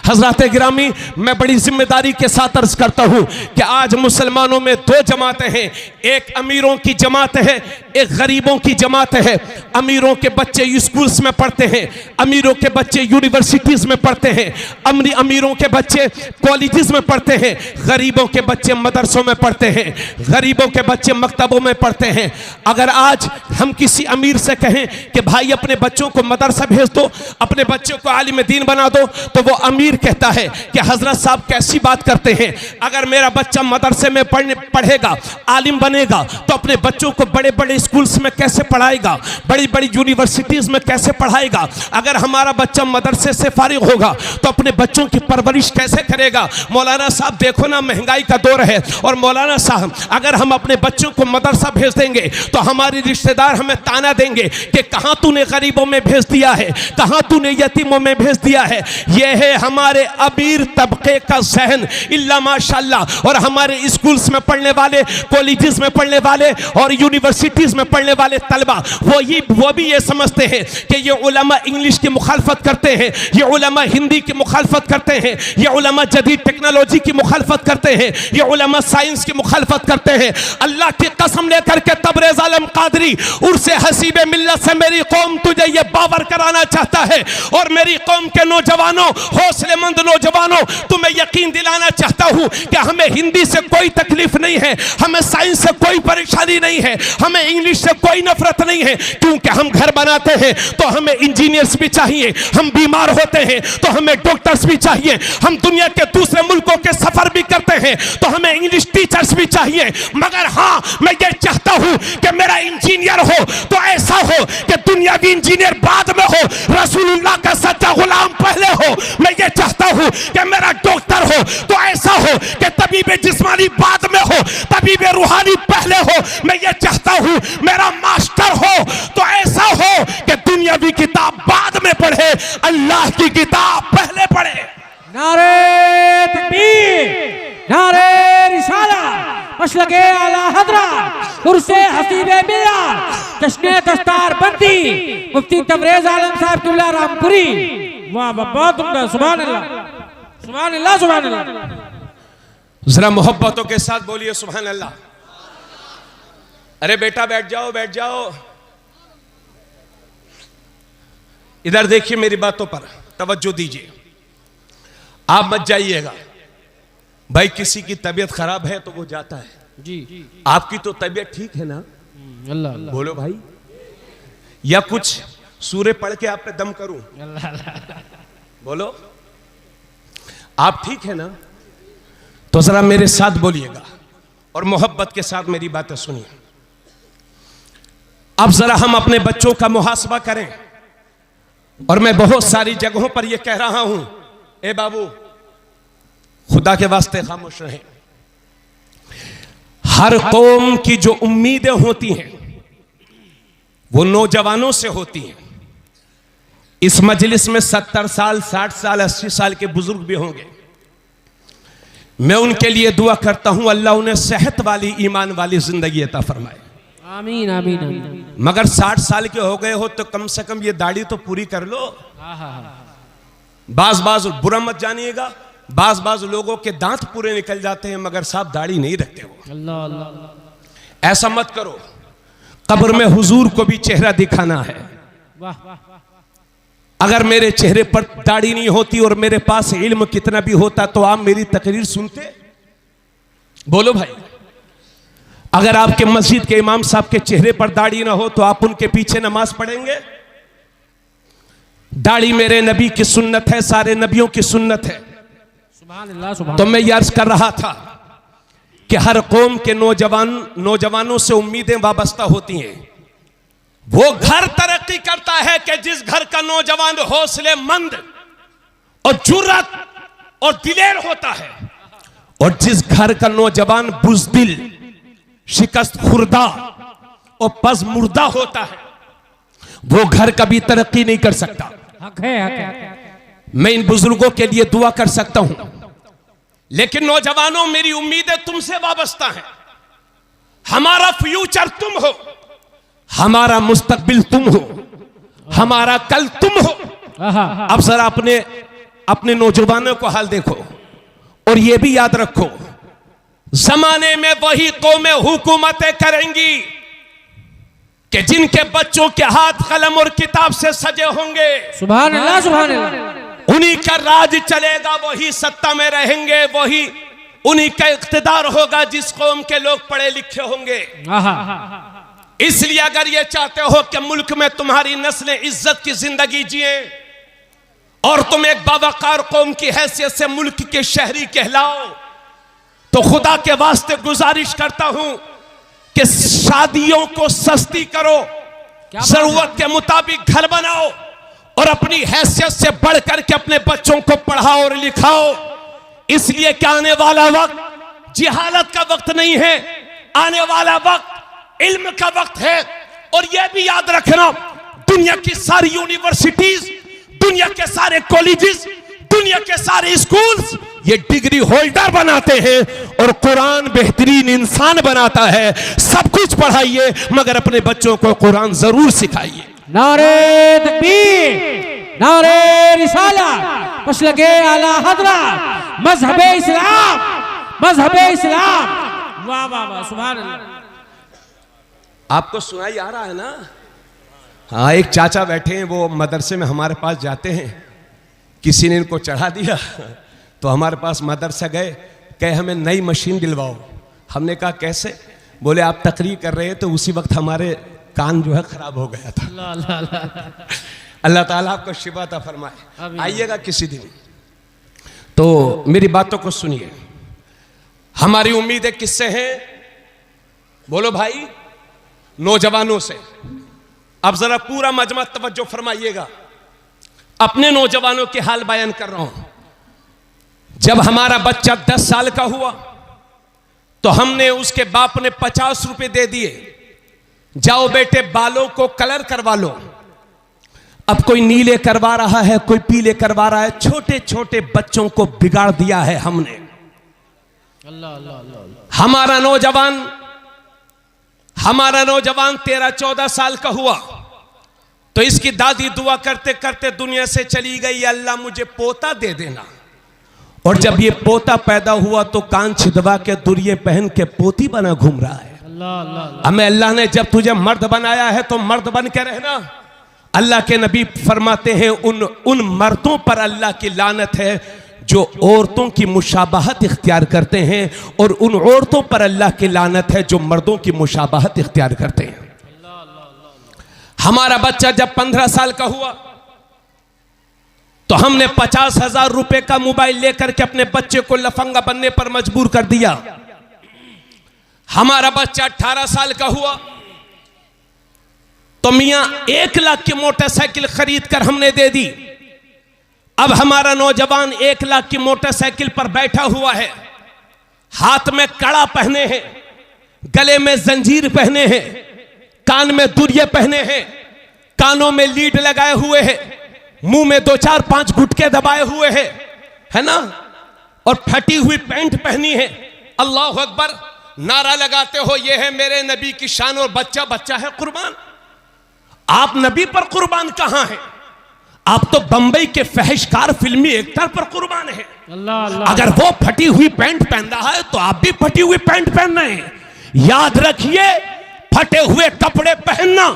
हजरत गिरामी, मैं बड़ी जिम्मेदारी के साथ अर्ज करता हूं कि आज मुसलमानों में दो जमातें हैं, एक अमीरों की जमात है, एक गरीबों की जमात है। अमीरों के बच्चे स्कूल्स में पढ़ते हैं, अमीरों के बच्चे यूनिवर्सिटीज में पढ़ते हैं, अमीरों के बच्चे कॉलेजेस में पढ़ते हैं, गरीबों के बच्चे मदरसों में पढ़ते हैं, गरीबों के बच्चे मकतबों में पढ़ते हैं। अगर आज हम किसी अमीर से कहें कि भाई अपने बच्चों को मदरसा भेज दो, अपने बच्चों को आलिम दीन बना दो, तो वो अमीर कहता है कि हजरत साहब कैसी बात करते हैं, अगर मेरा बच्चा मदरसे में पढ़ेगा, आलिम बनेगा, तो अपने बच्चों को बड़े बड़े स्कूल्स में कैसे पढ़ाएगा, बड़ी बड़ी यूनिवर्सिटीज में कैसे पढ़ाएगा। अगर हमारा बच्चा मदरसे से फारिग होगा तो अपने बच्चों की परवरिश कैसे करेगा। मौलाना साहब देखो ना, महंगाई का दौर है, और मौलाना साहब अगर हम अपने बच्चों को मदरसा भेज देंगे तो हमारे रिश्तेदार हमें ताना देंगे कि कहां तूने गरीबों में भेज दिया है, कहां तूने यतीमों में भेज दिया है। यह है हमारे अमीर तबके का जहन, इल्ला माशाअल्लाह। और हमारे स्कूल्स में पढ़ने वाले, कॉलेजेस में पढ़ने वाले और यूनिवर्सिटीज में पढ़ने वाले तलबा वो भी ये समझते हैं कि ये उलमा इंग्लिश की मुखालफत करते हैं, ये उलमा हिंदी की मुखालफत करते हैं, ये उलमा जदीद टेक्नोलॉजी की मुखालफत करते हैं, ये उलमा साइंस की मुखालफत करते हैं। अल्लाह की कसम लेकर के तबरेज़ आलम कादरी उर्से हसीबे मिल्लत से मेरी कौम तुझे ये बावर कराना चाहता है, और मेरी कौम के नौजवानों, हौसलेमंद नौजवानों, तुम्हें यकीन दिलाना चाहता हूं कि हमें हिंदी से कोई तकलीफ नहीं है, हमें साइंस से कोई परेशानी नहीं है, हमें इंग्लिश से कोई नफरत नहीं है, क्योंकि हम घर बनाते हैं तो हमें इंजीनियर्स भी चाहिए, हम बीमार होते हैं तो हमें डॉक्टर्स भी चाहिए, हम दुनिया के दूसरे मुल्कों के सफर भी करते हैं तो हमें इंग्लिश टीचर्स भी चाहिए। मगर हाँ, मैं ये चाहता हूं कि मेरा इंजीनियर हो तो ऐसा हो कि दुनियावी इंजीनियर बाद में हो, रसूलुल्लाह का सच्चा गुलाम पहले हो। मैं ये चाहता हूं कि मेरा डॉक्टर हो तो ऐसा हो कि तबीब जिस्मानी बाद में हो, तबीब रूहानी पहले हो। मैं ये चाहता हूं मेरा मास्टर हो तो ऐसा हो कि दुनियावी किताब बाद में पढ़े, अल्लाह की किताब पहले पढ़े। नारे तकबीर, नारे रिसाला, मशलके आला हज़रत, उर्से हसीबे मिल्लत, जश्ने दस्तार बंदी, मुफ्ती तबरेज़ आलम साहब क़िबला रामपुरी। वाह वाह, बहुत उम्दा, सुभान अल्लाह, सुभान अल्लाह, सुभान अल्लाह। जरा मोहब्बतों के साथ बोलिए सुभान अल्लाह। अरे बेटा बैठ जाओ, बैठ जाओ, इधर देखिए, मेरी बातों पर तवज्जो दीजिए, आप मत जाइएगा। भाई किसी की तबीयत खराब है तो वो जाता है जी, आपकी तो तबीयत ठीक है ना? अल्लाह बोलो भाई, या कुछ सूरे पढ़ के आप पे दम करूं? बोलो, आप ठीक है ना? तो जरा मेरे साथ बोलिएगा और मोहब्बत के साथ मेरी बातें सुनिए। अब जरा हम अपने बच्चों का मुहासबा करें, और मैं बहुत सारी जगहों पर यह कह रहा हूं, ए बाबू खुदा के वास्ते खामोश रहें। हर कौम की जो उम्मीदें होती हैं वो नौजवानों से होती हैं। इस मजलिस में 70 साल, 60 साल, 80 साल के बुजुर्ग भी होंगे। मैं उनके लिए दुआ करता हूं, अल्लाह उन्हें सेहत वाली, ईमान वाली जिंदगी अता फरमाए। आमीन आमीन आमीन। मगर 60 साल के हो गए हो तो कम से कम ये दाढ़ी तो पूरी कर लो। बाज बुरा मत जानिएगा, बाज लोगों के दांत पूरे निकल जाते हैं मगर साहब दाढ़ी नहीं रखते हो। अल्लाह अल्लाह, ऐसा मत करो। कब्र में हुजूर को भी चेहरा दिखाना है। वाह, अगर मेरे चेहरे पर दाढ़ी नहीं होती और मेरे पास इल्म कितना भी होता तो आप मेरी तकरीर सुनते? बोलो भाई, अगर आपके मस्जिद के इमाम साहब के चेहरे पर दाढ़ी ना हो तो आप उनके पीछे नमाज पढ़ेंगे? दाढ़ी मेरे नबी की सुन्नत है, सारे नबियों की सुन्नत है। सुभान अल्लाह, सुभान। तो मैं ये अर्ज कर रहा था कि हर कौम के नौजवानों से उम्मीदें वाबस्ता होती हैं। वो घर तरक्की करता है कि जिस घर का नौजवान हौसलेमंद और जुर्रत और दिलेर होता है, और जिस घर का नौजवान बुज़दिल, शिकस्त खुर्दा और पस मुर्दा होता है, वो घर कभी तरक्की नहीं कर सकता। हक है, हक है। मैं इन बुजुर्गों के लिए दुआ कर सकता हूं, लेकिन नौजवानों, मेरी उम्मीदें तुमसे वाबस्ता हैं। हमारा फ्यूचर तुम हो, हमारा मुस्तकबिल तुम हो, हमारा कल तुम हो। अब जरा अपने अपने नौजवानों को हाल देखो और ये भी याद रखो, जमाने में वही कौमें हुकूमतें करेंगी कि जिनके बच्चों के हाथ कलम और किताब से सजे होंगे। सुभान अल्लाह, सुभान अल्लाह। उन्हीं का राज चलेगा, वही सत्ता में रहेंगे, वही उन्हीं का इख्तिदार होगा जिस कौम के लोग पढ़े लिखे होंगे। इसलिए अगर ये चाहते हो कि मुल्क में तुम्हारी नस्लें इज्जत की जिंदगी जिए और तुम एक बावकार कौम की हैसियत से मुल्क के शहरी कहलाओ, तो खुदा के वास्ते गुजारिश करता हूं कि शादियों को सस्ती करो, जरूरत के मुताबिक घर बनाओ और अपनी हैसियत से बढ़ करके अपने बच्चों को पढ़ाओ और लिखाओ। इसलिए कि आने वाला वक्त जिहालत का वक्त नहीं है, आने वाला वक्त इल्म का वक्त है। और यह भी याद रखना, दुनिया की सारी यूनिवर्सिटीज, दुनिया के सारे कॉलेजेस, दुनिया के सारे स्कूल्स ये डिग्री होल्डर बनाते हैं और कुरान बेहतरीन इंसान बनाता है। सब कुछ पढ़ाइए मगर अपने बच्चों को कुरान जरूर सिखाइए। नारे तकबीर, नारे रिसालत, मसलके आला हज़रत, मज़हबे इस्लाम, मज़हबे इस्लाम। वाह वाह वाह, सुभान अल्लाह। आपको सुनाई आ रहा है ना? हाँ, एक चाचा बैठे हैं, वो मदरसे में हमारे पास जाते हैं। किसी ने इनको चढ़ा दिया तो हमारे पास मदरसा गए, कहे हमें नई मशीन दिलवाओ। हमने कहा कैसे? बोले आप तकरीर कर रहे तो उसी वक्त हमारे कान जो है खराब हो गया था। अल्लाह ताला आपको शिफा अता फरमाए। आइएगा किसी दिन तो मेरी बातों को सुनिए। हमारी उम्मीदें किससे हैं? बोलो भाई, नौजवानों से। अब जरा पूरा मजमा तवज्जो फरमाइएगा। अपने नौजवानों के हाल बयान कर रहा हूं। जब हमारा बच्चा 10 साल का हुआ तो हमने उसके बाप ने 50 रुपए दे दिए, जाओ बेटे बालों को कलर करवा लो। अब कोई नीले करवा रहा है, कोई पीले करवा रहा है। छोटे छोटे बच्चों को बिगाड़ दिया है हमने। अल्लाह अल्लाह अल्लाह। हमारा नौजवान 13-14 साल का हुआ तो इसकी दादी दुआ करते करते दुनिया से चली गई, अल्लाह मुझे पोता दे देना। और जब ये पोता पैदा हुआ तो कान छिदवा के दुर्ये पहन के पोती बना घूम रहा है। हमें अल्लाह ने जब तुझे मर्द बनाया है तो मर्द बन के रहना। अल्लाह के नबी फरमाते हैं उन मर्दों पर अल्लाह की लानत है जो औरतों की मुशाबहत इख्तियार करते हैं, और उन औरतों पर अल्लाह की लानत है जो मर्दों की मुशाबहत इख्तियार करते हैं। हमारा बच्चा जब 15 साल का हुआ तो हमने 50,000 रुपए का मोबाइल लेकर के अपने बच्चे को लफंगा बनने पर मजबूर कर दिया। हमारा बच्चा 18 साल का हुआ तो मियां 1 लाख की मोटरसाइकिल खरीद कर हमने दे दी। अब हमारा नौजवान 1 लाख की मोटरसाइकिल पर बैठा हुआ है, हाथ में कड़ा पहने हैं, गले में जंजीर पहने हैं, कान में दुर्ये पहने हैं, कानों में लीड लगाए हुए हैं, मुंह में 2-4-5 गुटके दबाए हुए हैं, है ना, और फटी हुई पैंट पहनी है। अल्लाह अकबर नारा लगाते हो ये है मेरे नबी की शान, और बच्चा बच्चा है कुर्बान। आप नबी पर कुर्बान कहां हैं? आप तो बंबई के फहशकार फिल्मी एक्टर पर कुर्बान है। अल्लाह अल्लाह। अगर वो फटी हुई पैंट पहन रहा है तो आप भी फटी हुई पैंट पहन रहे हैं। याद रखिए, फटे हुए कपड़े पहनना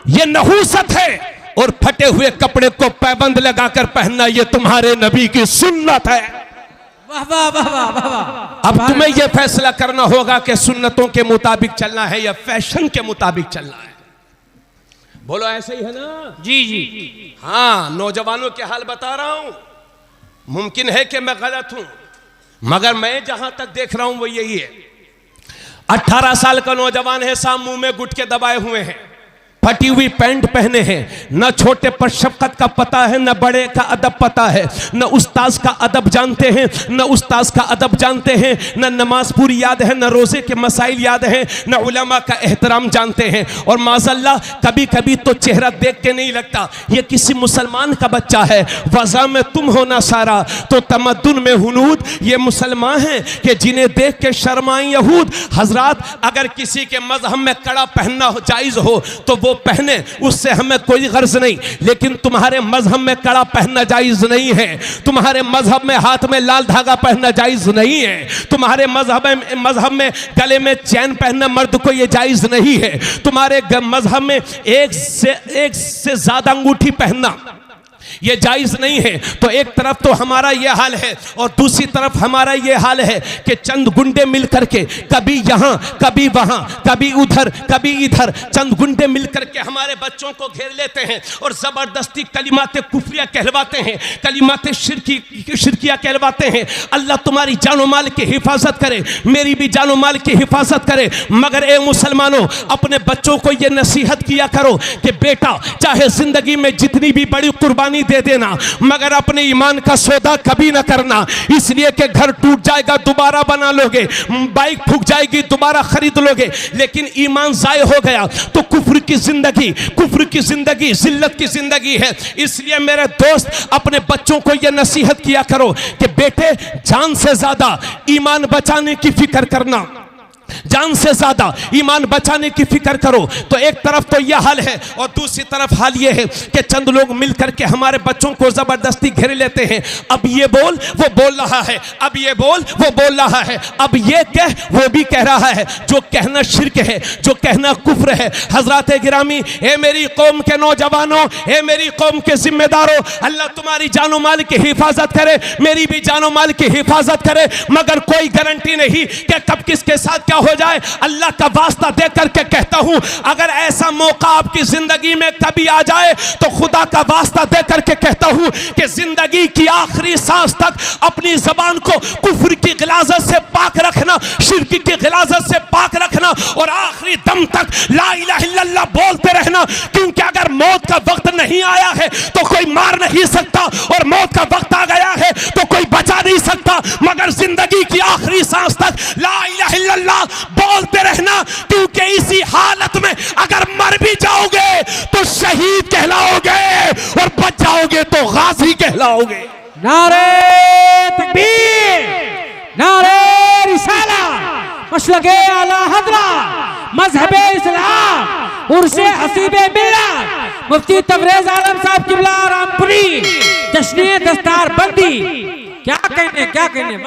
ये नहूसत है, और फटे हुए कपड़े को पैबंद लगाकर पहनना ये तुम्हारे नबी की सुन्नत है। वाह वाह वाह वाह वाह। अब तुम्हें यह फैसला करना होगा कि सुन्नतों के मुताबिक चलना है या फैशन के मुताबिक चलना है। बोलो ऐसे ही है ना? जी जी। हाँ, नौजवानों के हाल बता रहा हूं। मुमकिन है कि मैं गलत हूं, मगर मैं जहां तक देख रहा हूं वो यही है। 18 साल का नौजवान है, साम मुंह में गुटके दबाए हुए हैं, फटी हुई पैंट पहने हैं, न छोटे पर शफकत का पता है, न बड़े का अदब पता है, न उस्ताद का अदब जानते हैं, न उस्ताद का अदब जानते हैं, न नमाज पूरी याद है, न रोजे के मसाइल याद हैं, न उलमा का एहतराम जानते हैं। और माज़अल्लाह कभी कभी तो चेहरा देख के नहीं लगता ये किसी मुसलमान का बच्चा है। वज़ा में तुम हो ना सारा तो तमद्दुन में हुनूद, ये मुसलमान हैं कि जिन्हें देख के शर्माएं यहूद। हजरात, अगर किसी के मजहब में कड़ा पहनना जायज़ हो तो वो वो पहने, उससे हमें कोई गर्ज नहीं, लेकिन तुम्हारे मजहब में कड़ा पहनना जायज नहीं है, तुम्हारे मजहब में हाथ में लाल धागा पहनना जायज नहीं है, तुम्हारे मजहब में गले में चैन पहनना मर्द को ये जायज नहीं है, तुम्हारे मजहब में एक से ज्यादा अंगूठी पहनना ये जायज नहीं है। तो एक तरफ तो हमारा ये हाल है और दूसरी तरफ हमारा ये हाल है कि चंद गुंडे मिल करके कभी यहां कभी वहां कभी उधर कभी इधर चंद गुंडे मिल करके हमारे बच्चों को घेर लेते हैं और जबरदस्ती कलिमाते कुफरिया कहलवाते हैं, कलिमाते शिरकिया कहलवाते हैं। अल्लाह तुम्हारी जानो माल की हिफाजत करे, मेरी भी जानो माल की हिफाजत करे। मगर ए मुसलमानों, अपने बच्चों को ये नसीहत किया करो कि बेटा चाहे जिंदगी में जितनी भी बड़ी कुर्बानी दे देना, मगर अपने ईमान का सौदा कभी ना करना, इसलिए कि घर टूट जाएगा दोबारा बना लोगे, बाइक फूक जाएगी दोबारा खरीद लोगे, लेकिन ईमान जाये हो गया तो कुफ्र की जिंदगी जिल्लत की जिंदगी है। इसलिए मेरे दोस्त, अपने बच्चों को यह नसीहत किया करो कि बेटे जान से ज्यादा ईमान बचाने की फिक्र करना, जान से ज्यादा ईमान बचाने की फिक्र करो। तो एक तरफ तो यह हाल है और दूसरी तरफ हाल यह है कि चंद लोग मिलकर के हमारे बच्चों को जबरदस्ती घेर लेते हैं। अब ये बोल वो बोल रहा है, अब ये बोल वो बोल रहा है, अब ये कह वो भी कह रहा है। जो कहना शिर्क है, जो कहना कुफ्र है। हजरात गिरामी, ए मेरी कौम के नौजवानों, ए मेरी कौम के जिम्मेदारों, अल्लाह तुम्हारी जानो माल की हिफाजत करे, मेरी भी जानो माल की हिफाजत करे, मगर कोई गारंटी नहीं कि कब किसके साथ क्या हो जाए। अल्लाह का वास्ता दे करके कहता हूं, अगर ऐसा मौका आपकी जिंदगी में कभी आ जाए तो खुदा का वास्ता दे करके कहता हूं कि जिंदगी की आखिरी सांस तक अपनी जबान को कुफ्र की गिलाजत से पाक रखना, शिर्क की गिलाजत से पाक रखना और आखिरी दम तक ला इलाहा इल्लल्लाह बोलते रहना। क्योंकि अगर मौत का वक्त नहीं आया है तो कोई मार नहीं सकता और मौत का वक्त आ गया है तो कोई बचा नहीं सकता, मगर जिंदगी की आखिरी सांस तक ला इलाहा इल्लल्लाह बोलते रहना। क्योंकि इसी हालत में अगर मर भी जाओगे तो शहीद कहलाओगे और बच जाओगे तो गाजी कहलाओगे। नारे तकबीर, नारे रिसाला, मसलके आला हजरा, मजहबे इस्लाम, उर्से हसीबे मिल्लत, मुफ्ती तबरेज आलम साहब किबला रामपुरी, जश्ने दस्तार बंदी। क्या कहने